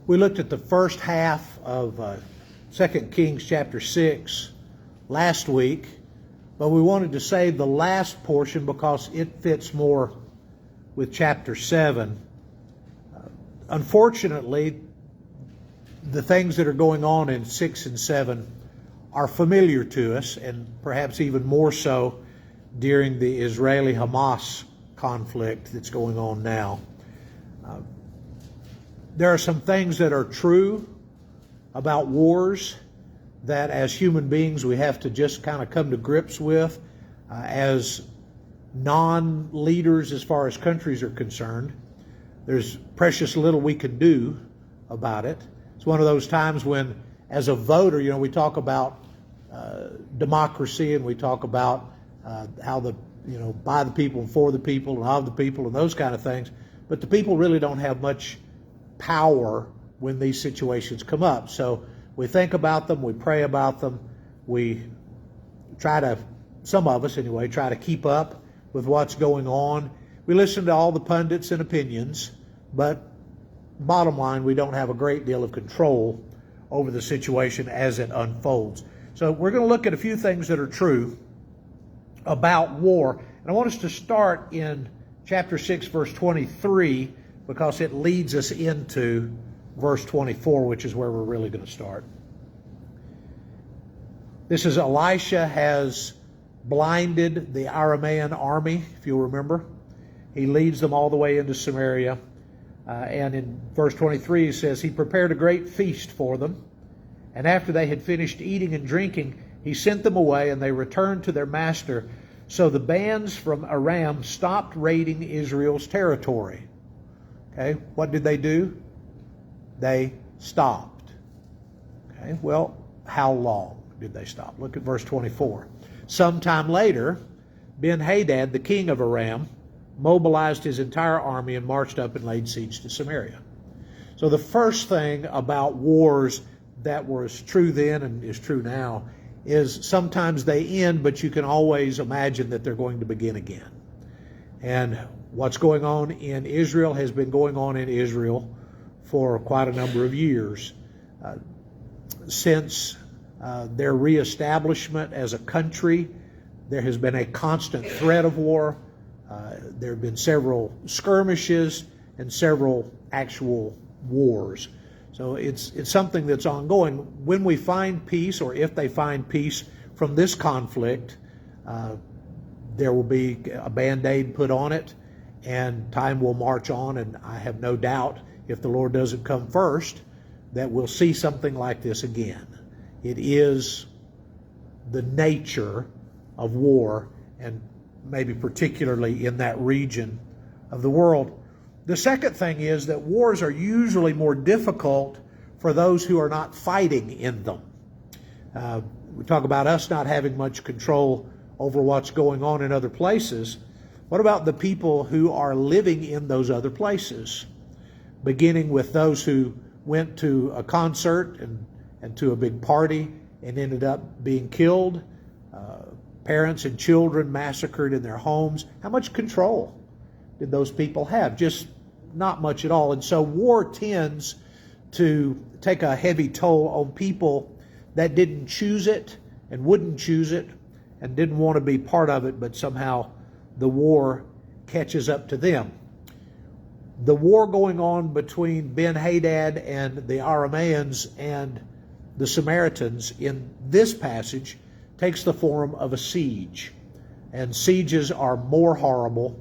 We looked at the first half of 2 Kings chapter 6 last week, but we wanted to save the last portion because it fits more with chapter 7. Unfortunately, the things that are going on in 6 and 7 are familiar to us, and perhaps even more so during the Israeli-Hamas conflict that's going on now. There are some things that are true about wars that as human beings we have to just kind of come to grips with as non-leaders as far as countries are concerned. There's precious little we can do about it. It's one of those times when, as a voter, we talk about democracy, and we talk about how by the people and for the people and of the people and those kind of things, but the people really don't have much power when these situations come up. So we think about them, we pray about them, we try to, some of us anyway, try to keep up with what's going on. We listen to all the pundits and opinions, but bottom line, we don't have a great deal of control over the situation as it unfolds. So we're going to look at a few things that are true about war. And I want us to start in chapter 6, verse 23, because it leads us into verse 24, which is where we're really going to start. This is Elisha has blinded the Aramean army, if you'll remember. He leads them all the way into Samaria. And in verse 23 he says, he prepared a great feast for them. And after they had finished eating and drinking, he sent them away, and they returned to their master. So the bands from Aram stopped raiding Israel's territory. Okay, what did they do? They stopped. Okay, well, how long did they stop? Look at verse 24. Sometime later, Ben-Hadad, the king of Aram, mobilized his entire army and marched up and laid siege to Samaria. So the first thing about wars that was true then and is true now is sometimes they end, but you can always imagine that they're going to begin again. And what's going on in Israel has been going on in Israel for quite a number of years. Since their reestablishment as a country, there has been a constant threat of war. There have been several skirmishes and several actual wars. So it's something that's ongoing. When we find peace, or if they find peace from this conflict, there will be a Band-Aid put on it, and time will march on, and I have no doubt, if the Lord doesn't come first, that we'll see something like this again. It is the nature of war, and maybe particularly in that region of the world. The second thing is that wars are usually more difficult for those who are not fighting in them. We talk about us not having much control over what's going on in other places. What about the people who are living in those other places? Beginning with those who went to a concert and to a big party and ended up being killed, parents and children massacred in their homes. How much control did those people have? Just not much at all. And so war tends to take a heavy toll on people that didn't choose it and wouldn't choose it and didn't want to be part of it, but somehow the war catches up to them. The war going on between Ben-Hadad and the Arameans and the Samaritans in this passage takes the form of a siege. And sieges are more horrible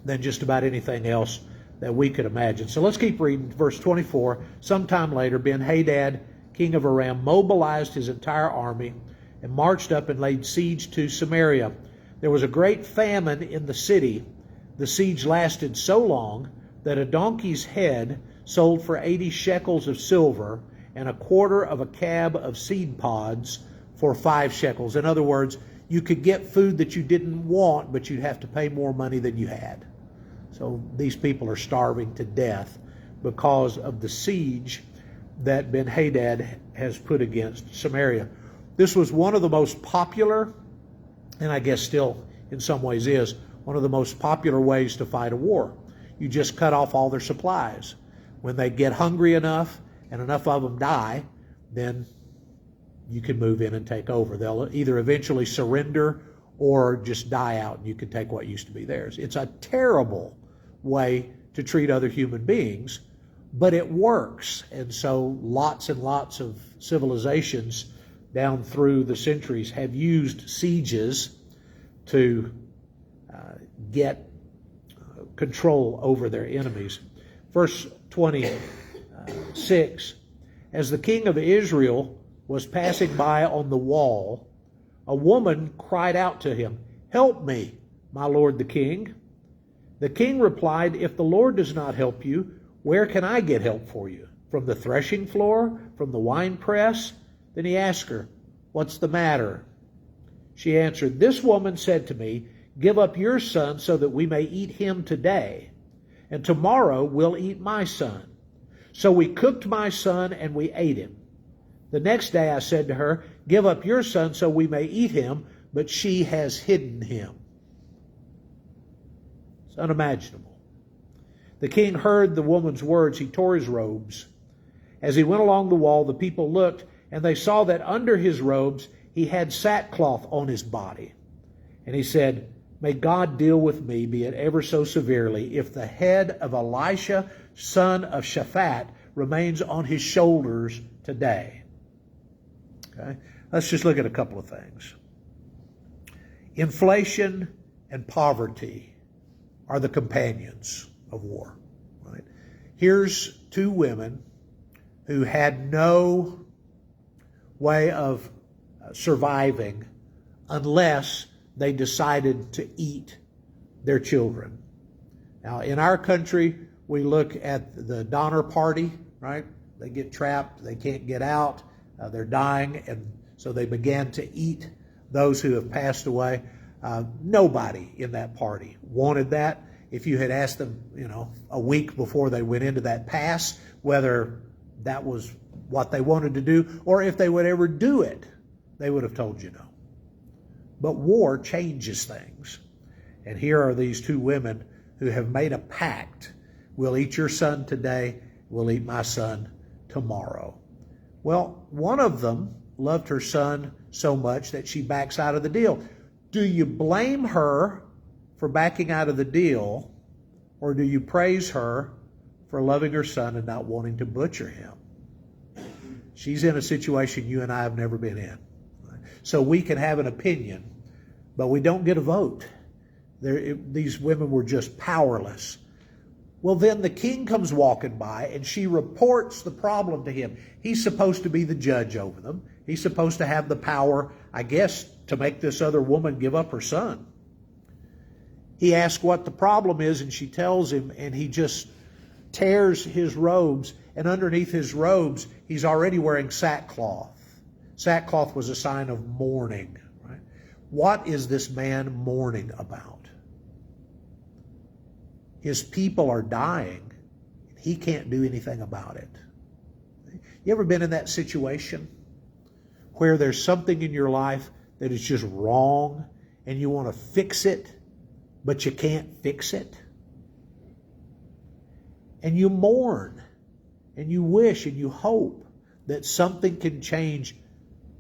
than just about anything else that we could imagine. So let's keep reading. Verse 24, sometime later, Ben-Hadad, king of Aram, mobilized his entire army and marched up and laid siege to Samaria. There was a great famine in the city. The siege lasted so long that a donkey's head sold for 80 shekels of silver and a quarter of a cab of seed pods for 5 shekels. In other words, you could get food that you didn't want, but you'd have to pay more money than you had. So these people are starving to death because of the siege that Ben-Hadad has put against Samaria. This was one of the most popular, and I guess still in some ways is, one of the most popular ways to fight a war. You just cut off all their supplies. When they get hungry enough and enough of them die, then you can move in and take over. They'll either eventually surrender or just die out, and you can take what used to be theirs. It's a terrible way to treat other human beings, but it works. And so lots and lots of civilizations down through the centuries have used sieges to get control over their enemies. Verse 26, as the king of Israel was passing by on the wall, a woman cried out to him, "Help me, my lord the king." The king replied, "If the Lord does not help you, where can I get help for you? From the threshing floor? From the winepress?" Then he asked her, "What's the matter?" She answered, "This woman said to me, 'Give up your son so that we may eat him today, and tomorrow we'll eat my son.' So we cooked my son and we ate him. The next day I said to her, 'Give up your son so we may eat him,' but she has hidden him." It's unimaginable. The king heard the woman's words. He tore his robes. As he went along the wall, the people looked, and they saw that under his robes he had sackcloth on his body. And he said, "May God deal with me, be it ever so severely, if the head of Elisha, son of Shaphat, remains on his shoulders today." Okay? Let's just look at a couple of things. Inflation and poverty are the companions of war. Right? Here's two women who had no way of surviving unless they decided to eat their children. Now, in our country, we look at the Donner Party, right? They get trapped, they can't get out, they're dying, and so they began to eat those who have passed away. Nobody in that party wanted that. If you had asked them, a week before they went into that pass, whether that was what they wanted to do or if they would ever do it, they would have told you no. But war changes things. And here are these two women who have made a pact. We'll eat your son today, we'll eat my son tomorrow. Well, one of them loved her son so much that she backs out of the deal. Do you blame her for backing out of the deal, or do you praise her for loving her son and not wanting to butcher him? She's in a situation you and I have never been in. So we can have an opinion, but we don't get a vote. These women were just powerless. Well, then the king comes walking by and she reports the problem to him. He's supposed to be the judge over them. He's supposed to have the power, I guess, to make this other woman give up her son. He asks what the problem is, and she tells him, and he just tears his robes, and underneath his robes, he's already wearing sackcloth. Sackcloth was a sign of mourning. Right? What is this man mourning about? His people are dying. He can't do anything about it. You ever been in that situation where there's something in your life that is just wrong and you want to fix it, but you can't fix it? And you mourn and you wish and you hope that something can change.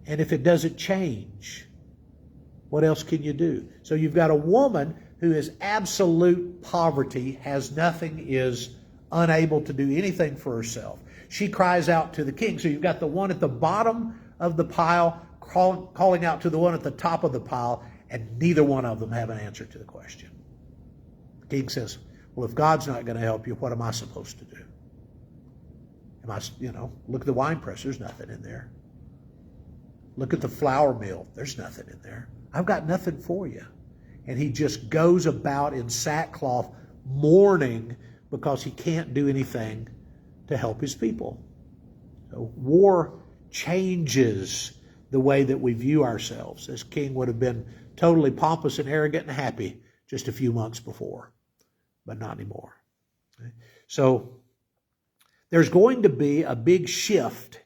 And if it doesn't change, what else can you do? So you've got a woman who is absolute poverty, has nothing, is unable to do anything for herself. She cries out to the king. So you've got the one at the bottom of the pile calling out to the one at the top of the pile, and neither one of them have an answer to the question. The king says, well, if God's not going to help you, what am I supposed to do? Look at the wine press. There's nothing in there. Look at the flour mill. There's nothing in there. I've got nothing for you. And he just goes about in sackcloth, mourning because he can't do anything to help his people. So war changes the way that we view ourselves. This king would have been totally pompous and arrogant and happy just a few months before, but not anymore. Okay? So there's going to be a big shift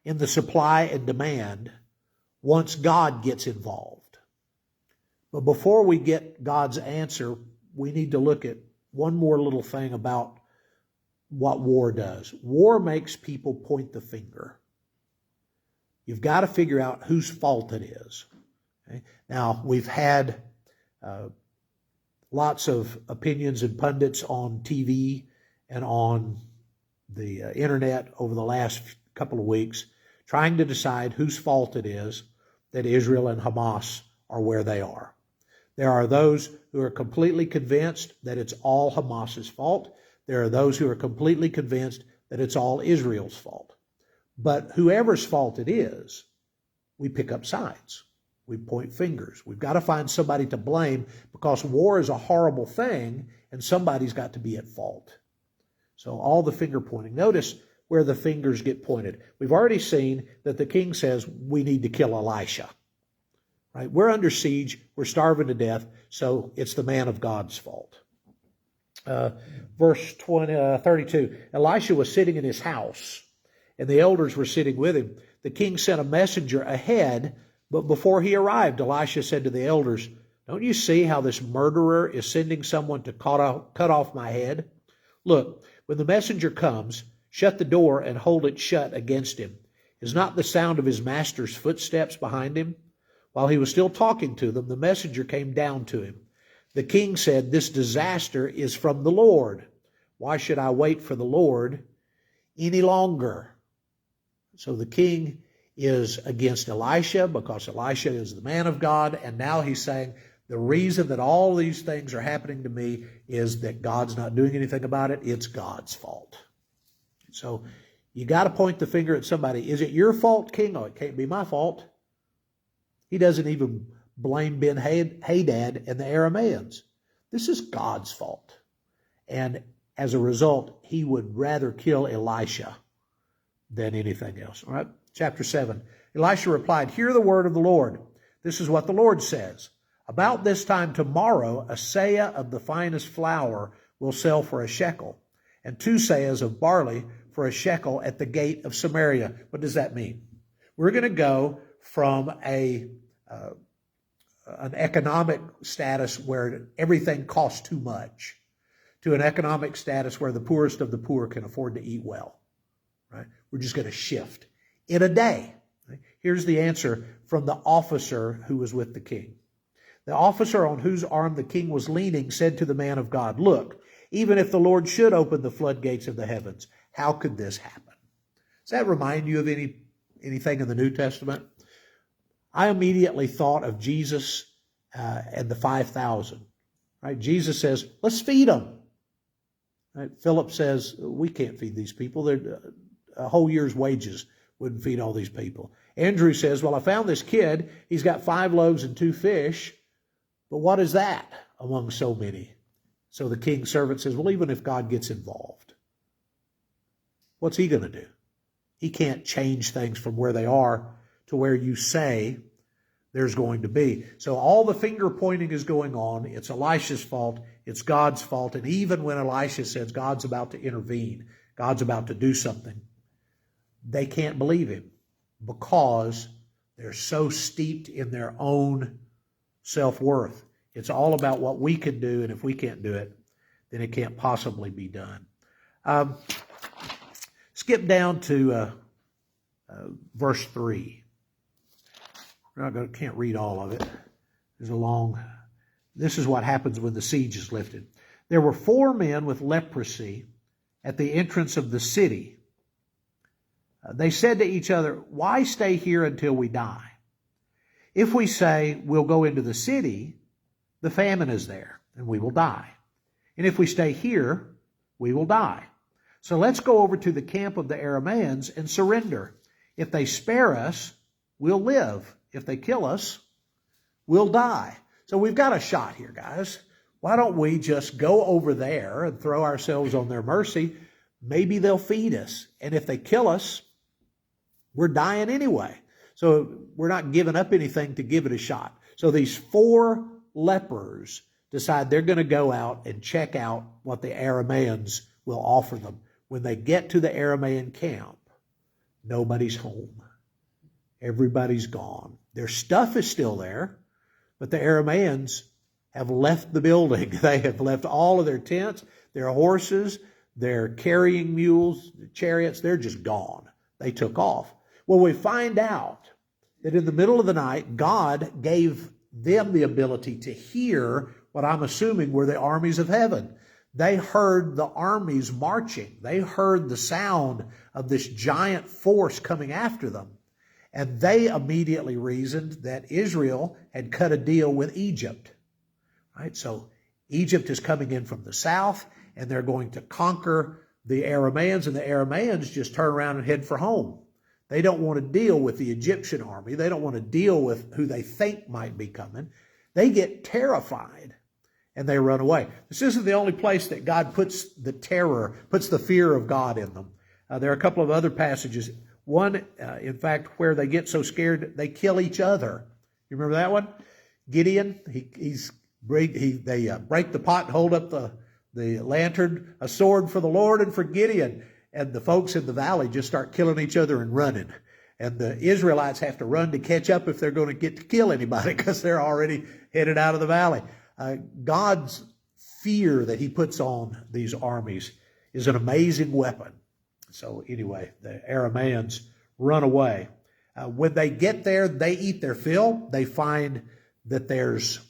in the supply and demand once God gets involved. But before we get God's answer, we need to look at one more little thing about what war does. War makes people point the finger. You've got to figure out whose fault it is. Okay? Now, we've had lots of opinions and pundits on TV and on the internet over the last couple of weeks trying to decide whose fault it is that Israel and Hamas are where they are. There are those who are completely convinced that it's all Hamas's fault. There are those who are completely convinced that it's all Israel's fault. But whoever's fault it is, we pick up sides. We point fingers. We've got to find somebody to blame because war is a horrible thing and somebody's got to be at fault. So all the finger pointing. Notice where the fingers get pointed. We've already seen that the king says we need to kill Elisha. Right? We're under siege. We're starving to death. So it's the man of God's fault. Verse 32, Elisha was sitting in his house and the elders were sitting with him. The king sent a messenger ahead, but before he arrived, Elisha said to the elders, "Don't you see how this murderer is sending someone to cut off my head? Look, when the messenger comes, shut the door and hold it shut against him. Is not the sound of his master's footsteps behind him?" While he was still talking to them, the messenger came down to him. The king said, "This disaster is from the Lord. Why should I wait for the Lord any longer?" So the king is against Elisha because Elisha is the man of God. And now he's saying the reason that all these things are happening to me is that God's not doing anything about it. It's God's fault. So you got to point the finger at somebody. Is it your fault, king? Oh, it can't be my fault. He doesn't even blame Ben-Hadad and the Arameans. This is God's fault. And as a result, he would rather kill Elisha than anything else. All right, chapter 7. Elisha replied, "Hear the word of the Lord. This is what the Lord says. About this time tomorrow, a seah of the finest flour will sell for a shekel, and 2 seahs of barley for a shekel at the gate of Samaria." What does that mean? We're going to go from an economic status where everything costs too much to an economic status where the poorest of the poor can afford to eat well. Right? We're just going to shift in a day. Right? Here's the answer from the officer who was with the king. The officer on whose arm the king was leaning said to the man of God, "Look, even if the Lord should open the floodgates of the heavens, how could this happen?" Does that remind you of anything in the New Testament? I immediately thought of Jesus and the 5,000. Right? Jesus says, "Let's feed them." Right? Philip says, "We can't feed these people. A whole year's wages wouldn't feed all these people." Andrew says, "Well, I found this kid. He's got 5 loaves and 2 fish. But what is that among so many?" So the king's servant says, "Well, even if God gets involved, what's he going to do? He can't change things from where they are to where you say there's going to be." So all the finger pointing is going on. It's Elisha's fault. It's God's fault. And even when Elisha says God's about to intervene, God's about to do something, they can't believe him because they're so steeped in their own self-worth. It's all about what we can do, and if we can't do it, then it can't possibly be done. Skip down to verse 3. Can't read all of it. This is what happens when the siege is lifted. There were 4 men with leprosy at the entrance of the city. They said to each other, "Why stay here until we die? If we say we'll go into the city, the famine is there and we will die. And if we stay here, we will die. So let's go over to the camp of the Arameans and surrender. If they spare us, we'll live. If they kill us, we'll die." So we've got a shot here, guys. Why don't we just go over there and throw ourselves on their mercy? Maybe they'll feed us. And if they kill us, we're dying anyway. So we're not giving up anything to give it a shot. So these 4 lepers decide they're going to go out and check out what the Arameans will offer them. When they get to the Aramean camp, nobody's home. Everybody's gone. Their stuff is still there, but the Arameans have left the building. They have left all of their tents, their horses, their carrying mules, chariots, they're just gone. They took off. Well, we find out that in the middle of the night, God gave them the ability to hear what I'm assuming were the armies of heaven. They heard the armies marching. They heard the sound of this giant force coming after them. And they immediately reasoned that Israel had cut a deal with Egypt. Right? So Egypt is coming in from the south, and they're going to conquer the Arameans, and the Arameans just turn around and head for home. They don't want to deal with the Egyptian army. They don't want to deal with who they think might be coming. They get terrified, and they run away. This isn't the only place that God puts the terror, puts the fear of God in them. There are a couple of other passages. One, in fact, where they get so scared, they kill each other. You remember that one? Gideon, they break the pot and hold up the lantern, a sword for the Lord and for Gideon. And the folks in the valley just start killing each other and running. And the Israelites have to run to catch up if they're going to get to kill anybody because they're already headed out of the valley. God's fear that he puts on these armies is an amazing weapon. So anyway, the Arameans run away. When they get there, they eat their fill. They find that there's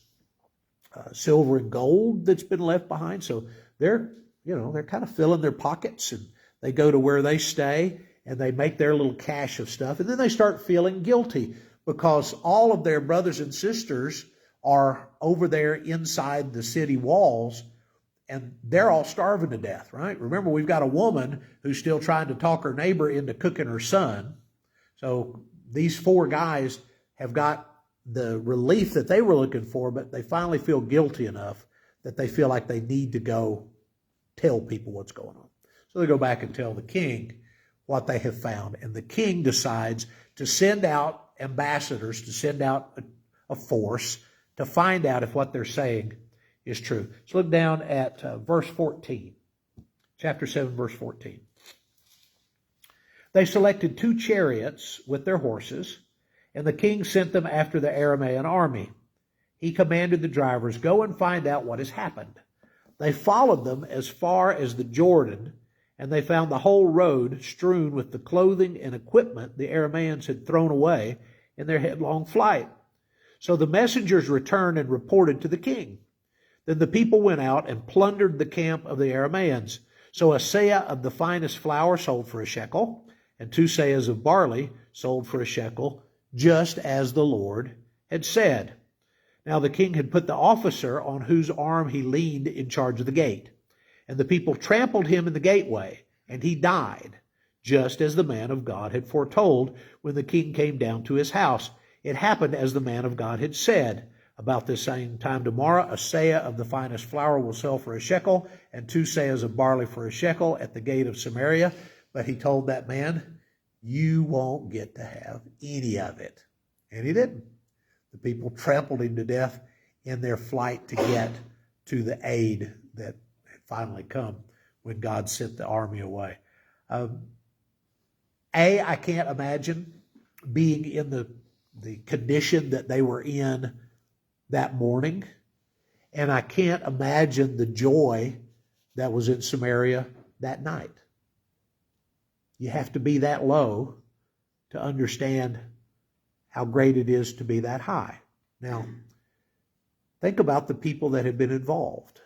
silver and gold that's been left behind. So they're kind of filling their pockets, and they go to where they stay and they make their little cache of stuff. And then they start feeling guilty because all of their brothers and sisters are over there inside the city walls, and they're all starving to death, right? Remember, we've got a woman who's still trying to talk her neighbor into cooking her son. So these four guys have got the relief that they were looking for, but they finally feel guilty enough that they feel like they need to go tell people what's going on. So they go back and tell the king what they have found. And the king decides to send out ambassadors, to send out a force to find out if what they're saying is true. So look down at verse 14, chapter 7, verse 14. They selected 2 chariots with their horses, and the king sent them after the Aramean army. He commanded the drivers, "Go and find out what has happened." They followed them as far as the Jordan, and they found the whole road strewn with the clothing and equipment the Arameans had thrown away in their headlong flight. So the messengers returned and reported to the king. Then the people went out and plundered the camp of the Arameans. So a seah of the finest flour sold for a shekel, and 2 seahs of barley sold for a shekel, just as the Lord had said. Now the king had put the officer on whose arm he leaned in charge of the gate. And the people trampled him in the gateway, and he died, just as the man of God had foretold when the king came down to his house. It happened as the man of God had said. About this same time tomorrow, a seah of the finest flour will sell for a shekel, and 2 seahs of barley for a shekel at the gate of Samaria. But he told that man, "You won't get to have any of it." And he didn't. The people trampled him to death in their flight to get to the aid that had finally come when God sent the army away. I can't imagine being in the condition that they were in that morning. And I can't imagine the joy that was in Samaria that night. You have to be that low to understand how great it is to be that high. Now, think about the people that had been involved.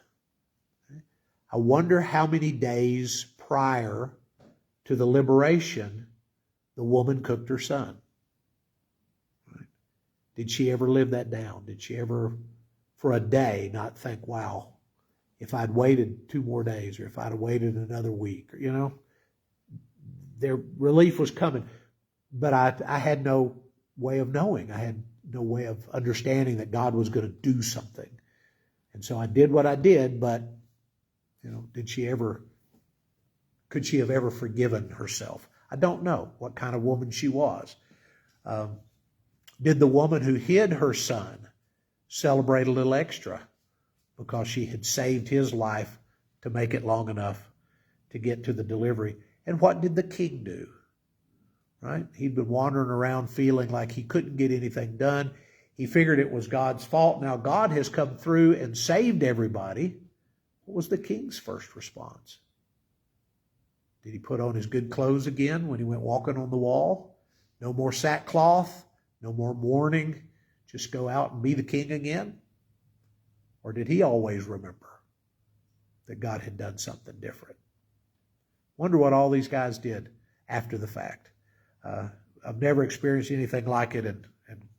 I wonder how many days prior to the liberation the woman cooked her son. Did she ever live that down? Did she ever, for a day, not think, wow, if I'd waited 2 more days, or if I'd have waited another week, or, their relief was coming. But I had no way of knowing. I had no way of understanding that God was going to do something. And so I did what I did, but, could she have ever forgiven herself? I don't know what kind of woman she was. Did the woman who hid her son celebrate a little extra because she had saved his life to make it long enough to get to the delivery? And what did the king do? Right? He'd been wandering around feeling like he couldn't get anything done. He figured it was God's fault. Now God has come through and saved everybody. What was the king's first response? Did he put on his good clothes again when he went walking on the wall? No more sackcloth, no more mourning, just go out and be the king again? Or did he always remember that God had done something different? Wonder what all these guys did after the fact. I've never experienced anything like it, and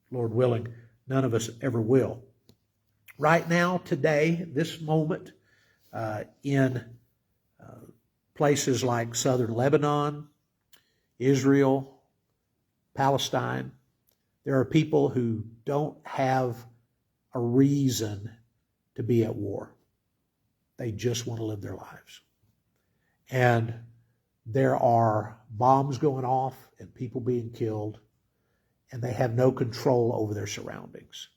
Lord willing, none of us ever will. Right now, today, this moment, in places like southern Lebanon, Israel, Palestine, there are people who don't have a reason to be at war. They just want to live their lives. And there are bombs going off and people being killed, and they have no control over their surroundings.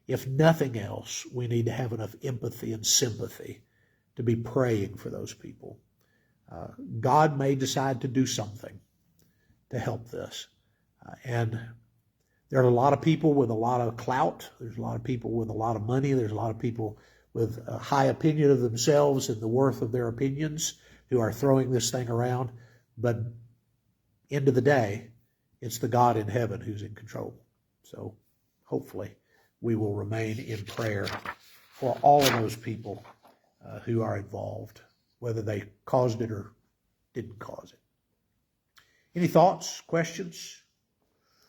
If nothing else, we need to have enough empathy and sympathy to be praying for those people. God may decide to do something to help this. And there are a lot of people with a lot of clout. There's a lot of people with a lot of money. There's a lot of people with a high opinion of themselves and the worth of their opinions who are throwing this thing around. But end of the day, it's the God in heaven who's in control. So hopefully we will remain in prayer for all of those people who are involved, whether they caused it or didn't cause it. Any thoughts, questions?